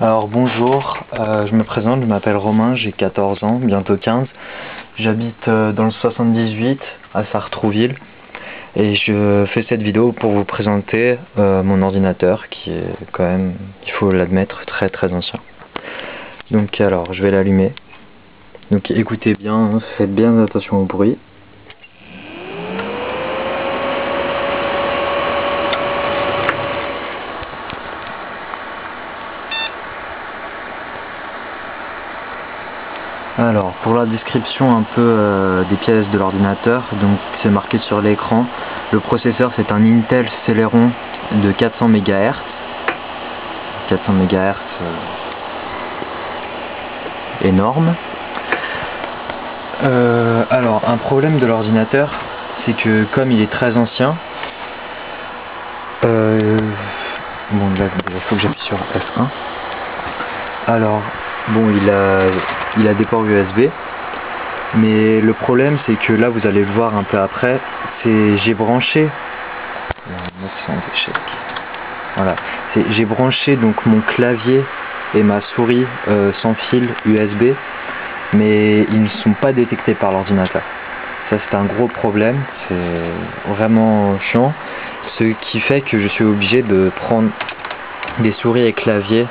Alors bonjour, je me présente, je m'appelle Romain, j'ai 14 ans, bientôt 15. J'habite dans le 78 à Sartrouville et je fais cette vidéo pour vous présenter mon ordinateur qui est quand même, il faut l'admettre, très ancien. Donc alors je vais l'allumer. Donc écoutez bien, faites bien attention au bruit. Alors, pour la description un peu des pièces de l'ordinateur, donc c'est marqué sur l'écran. Le processeur, c'est un Intel Celeron de 400 MHz. 400 MHz, énorme. Alors, un problème de l'ordinateur, c'est que comme il est très ancien, bon là, il faut que j'appuie sur F1. Alors, bon, il a des ports USB, mais le problème c'est que là, vous allez le voir un peu après, c'est j'ai branché, voilà, j'ai branché donc mon clavier et ma souris sans fil USB, mais ils ne sont pas détectés par l'ordinateur. Ça c'est un gros problème, c'est vraiment chiant, ce qui fait que je suis obligé de prendre des souris et claviers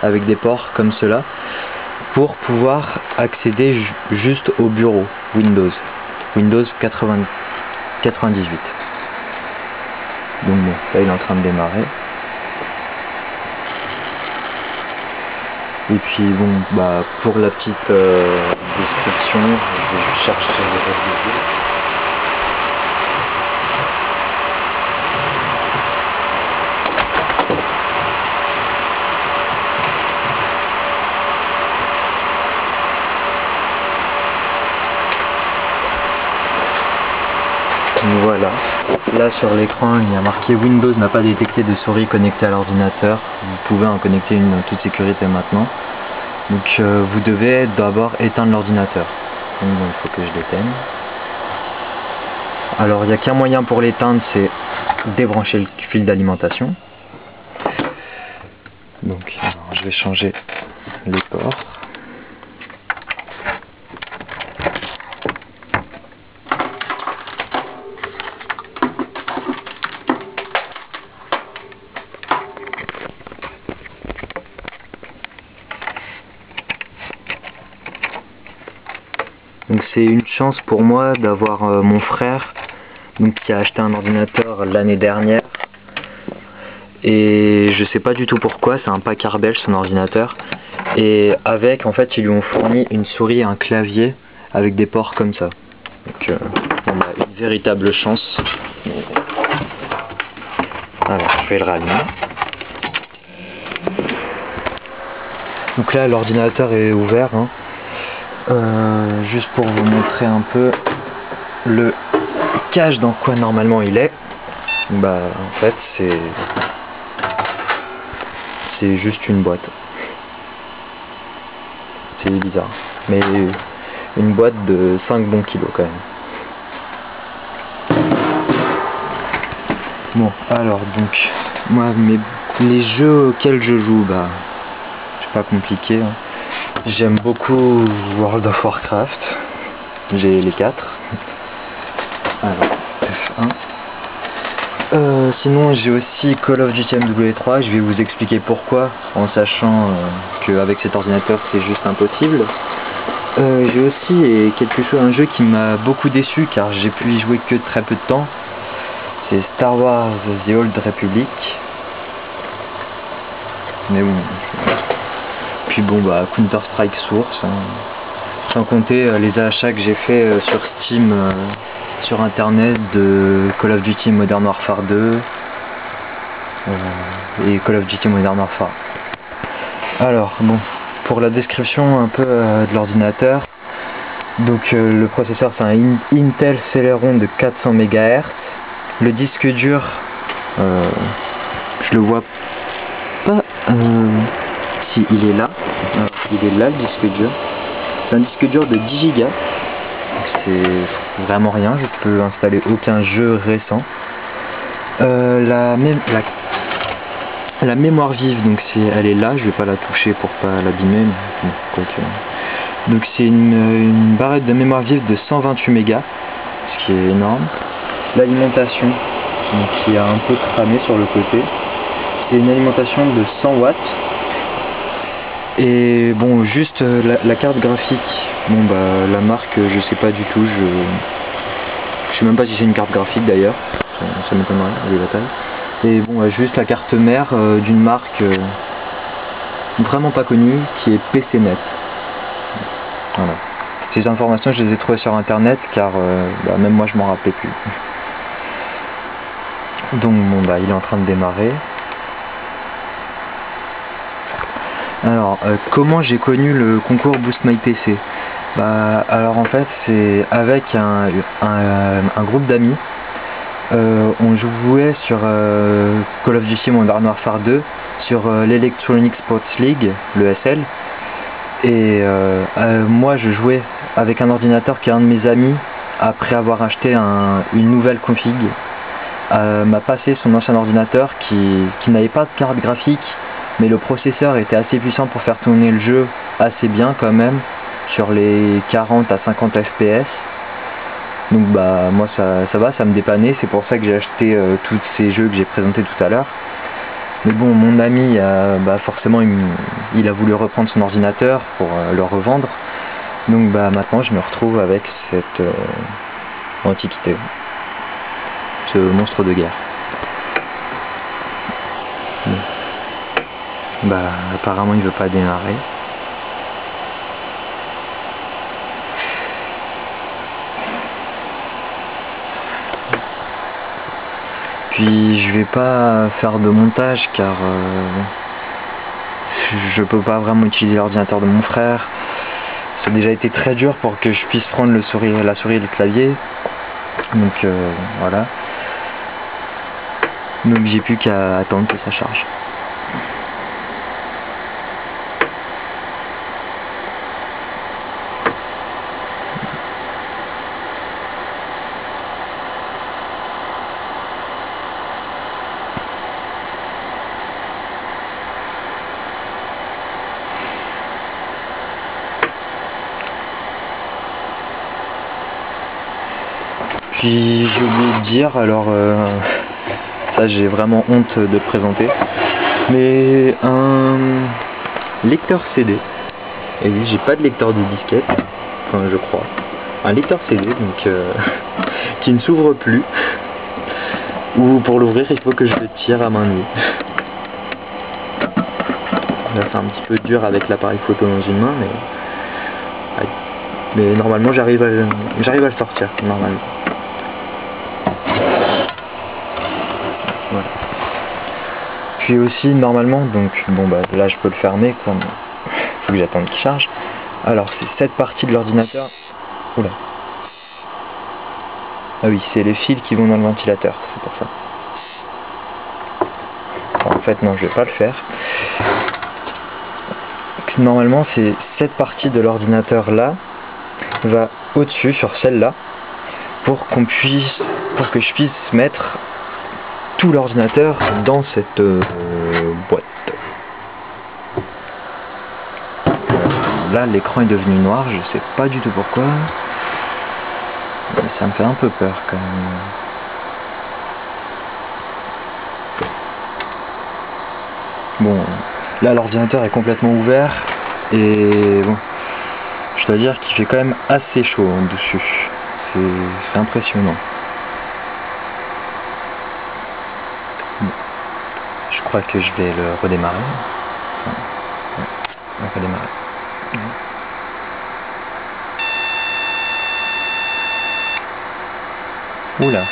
avec des ports comme cela pour pouvoir accéder juste au bureau Windows 98. Donc bon, là il est en train de démarrer. Et puis bon, bah pour la petite description, je vais chercher les vidéos. Voilà, là sur l'écran il y a marqué Windows n'a pas détecté de souris connectée à l'ordinateur. Vous pouvez en connecter une en toute sécurité maintenant. Donc vous devez d'abord éteindre l'ordinateur. Donc bon, il faut que je l'éteigne. Alors il n'y a qu'un moyen pour l'éteindre, c'est débrancher le fil d'alimentation. Donc alors, je vais changer les ports. Donc c'est une chance pour moi d'avoir mon frère donc, qui a acheté un ordinateur l'année dernière. Et je sais pas du tout pourquoi, c'est un Packard belge son ordinateur. Et avec, en fait, ils lui ont fourni une souris et un clavier avec des ports comme ça. Donc on a une véritable chance. Alors je vais le rallumer. Donc là l'ordinateur est ouvert. Hein. Juste pour vous montrer un peu le cache dans quoi normalement il est. Bah en fait c'est juste une boîte. C'est bizarre. Mais une boîte de 5 bons kilos quand même. Bon alors donc moi les jeux auxquels je joue, bah c'est pas compliqué. Hein. J'aime beaucoup World of Warcraft, j'ai les 4. Alors, F1. Sinon j'ai aussi Call of Duty MW3, je vais vous expliquer pourquoi, en sachant qu'avec cet ordinateur c'est juste impossible. J'ai aussi un jeu qui m'a beaucoup déçu car j'ai pu y jouer que très peu de temps. C'est Star Wars The Old Republic. Mais bon... Puis bon bah Counter Strike Source, hein. Sans compter les achats que j'ai fait sur Steam, sur internet de Call of Duty Modern Warfare 2 et Call of Duty Modern Warfare. Alors bon, pour la description un peu de l'ordinateur, donc le processeur c'est un Intel Celeron de 400 MHz. Le disque dur, je le vois pas. Si il est là, il est là le disque dur. C'est un disque dur de 10 Go. C'est vraiment rien, je peux installer aucun jeu récent. La mémoire vive, donc elle est là, je vais pas la toucher pour pas l'abîmer, mais bon, quoique. Donc c'est une barrette de mémoire vive de 128 mégas, ce qui est énorme. L'alimentation, qui a un peu cramé sur le côté, c'est une alimentation de 100 watts. Et bon, juste la carte graphique, bon bah la marque je sais pas du tout, je sais même pas si c'est une carte graphique d'ailleurs, ça m'étonnerait vu la taille. Et bon, juste la carte mère d'une marque vraiment pas connue qui est PCNet. Voilà. Ces informations je les ai trouvées sur internet car bah, même moi je m'en rappelais plus. Donc bon bah il est en train de démarrer. Alors comment j'ai connu le concours Boost My PC? Bah alors en fait c'est avec un groupe d'amis. On jouait sur Call of Duty Modern Warfare 2 sur l'Electronic Sports League, le SL, et moi je jouais avec un ordinateur qui est un de mes amis après avoir acheté une nouvelle config. M'a passé son ancien ordinateur qui n'avait pas de carte graphique, mais le processeur était assez puissant pour faire tourner le jeu assez bien quand même sur les 40 à 50 fps. Donc bah moi ça va, ça me dépannait, c'est pour ça que j'ai acheté tous ces jeux que j'ai présentés tout à l'heure. Mais bon, mon ami bah forcément il a voulu reprendre son ordinateur pour le revendre. Donc bah maintenant je me retrouve avec cette antiquité, ce monstre de guerre. Bon. Bah apparemment il veut pas démarrer. Puis je vais pas faire de montage car je peux pas vraiment utiliser l'ordinateur de mon frère. Ça a déjà été très dur pour que je puisse prendre la souris et le clavier. Donc voilà. Donc j'ai plus qu'à attendre que ça charge. Puis j'ai oublié de dire, alors ça j'ai vraiment honte de le présenter, mais un lecteur CD, et oui j'ai pas de lecteur de disquette, enfin je crois, un lecteur CD donc qui ne s'ouvre plus, ou pour l'ouvrir il faut que je le tire à main nue. Là c'est un petit peu dur avec l'appareil photo dans une main, mais normalement j'arrive à le sortir, normalement. Voilà. Puis aussi normalement, donc bon bah là je peux le fermer quoi, mais faut que j'attende qu'il charge. Alors c'est cette partie de l'ordinateur. Oula. Ah oui, c'est les fils qui vont dans le ventilateur, c'est pour ça. Alors, en fait non, je vais pas le faire. Normalement c'est cette partie de l'ordinateur là va au-dessus sur celle-là pour que je puisse mettre tout l'ordinateur dans cette boîte. Là l'écran est devenu noir, je sais pas du tout pourquoi. Mais ça me fait un peu peur quand même. Bon, là l'ordinateur est complètement ouvert et bon, je dois dire qu'il fait quand même assez chaud dessus. C'est impressionnant. Bon. Je crois que je vais le redémarrer. Enfin, ouais, redémarrer. Oula.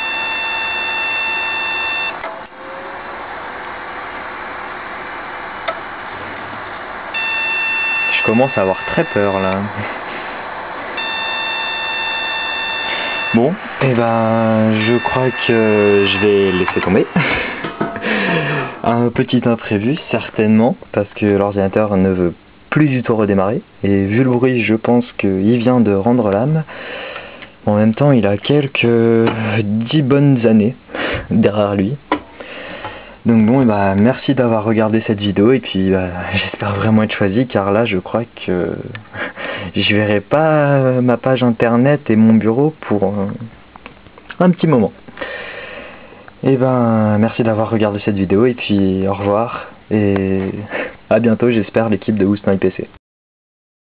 Je commence à avoir très peur là. Bon, et ben je crois que je vais laisser tomber. Un petit imprévu certainement, parce que l'ordinateur ne veut plus du tout redémarrer. Et vu le bruit, je pense qu'il vient de rendre l'âme. En même temps, il a quelques 10 bonnes années derrière lui. Donc bon, bah, merci d'avoir regardé cette vidéo et puis bah, j'espère vraiment être choisi car là je crois que je verrai pas ma page internet et mon bureau pour un petit moment. Et ben merci d'avoir regardé cette vidéo et puis au revoir et à bientôt j'espère l'équipe de Who's My PC.